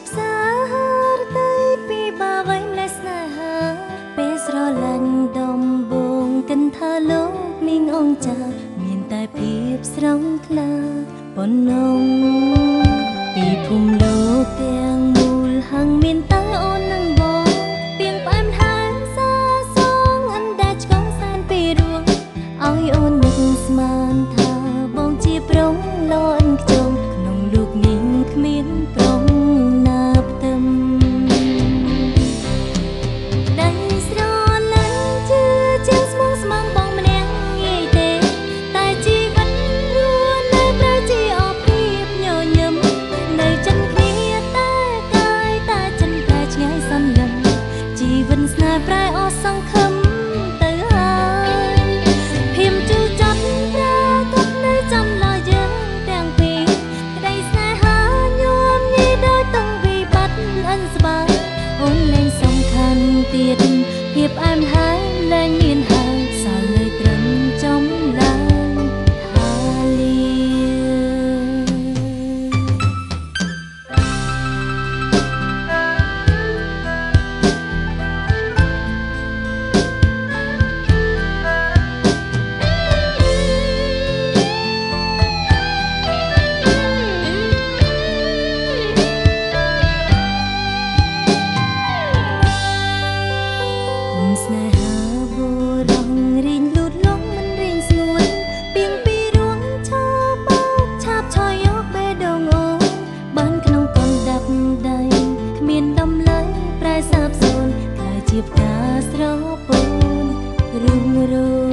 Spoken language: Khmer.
បសារទៅពីបាវៃម្លេះស្នេហាពេលស្រឡាញ់ដំបងគិនថាលោកមីងអងចាមានតែភាពស្រងថ្លាប៉ុណ្ណឹងពីភូមិលោកទាំងមូលហឹងមានតែអូននឹងបងពីងផ្អែមហានសាសងអណ្ដែតឆ្កងសែនពីរួងឲ្យអូននឹកស្មានថាបងជាប្រុងលន់ខ្ជុំក្នុងលោកនាងគ្មានប្រុងណាផ្ទឹមដៃស្រលាញ់ជឿជាស្មងស្មងបងម្នាក់ងាយទេតែជីវិតរស់នៅប្រែជាអភិបញញឹមនៅចិនគ្នាតែកាយតែចិនតែឆ្ងាយសន្លឹមជីវិតស្នេហ៍ប្រែអស់សង្ឃឹមទៅហើយភៀមជូចត់ប្រាកដនៅចំឡោះយើងទាំងពីរក្តីស្នេហាញោមញីដោយតង់វិបត្តិអិនស្បើអូនលែងសំខាន់ទៀតភាពអែមហើយលែងមានហើយសល់លើត្រឹមចំឡើងថាលា ស្នេហាបុរងរីងលូតលងមិនរីងស្ងួនពីងពីរួងឆោបោកឆាបឆយយកបេះដូងអូនបានក្នុងកណ្ដាប់ដៃគ្មានដំឡៃប្រែសាបសូន្យខ្លាយជាផ្កាស្រពោនរុងរោ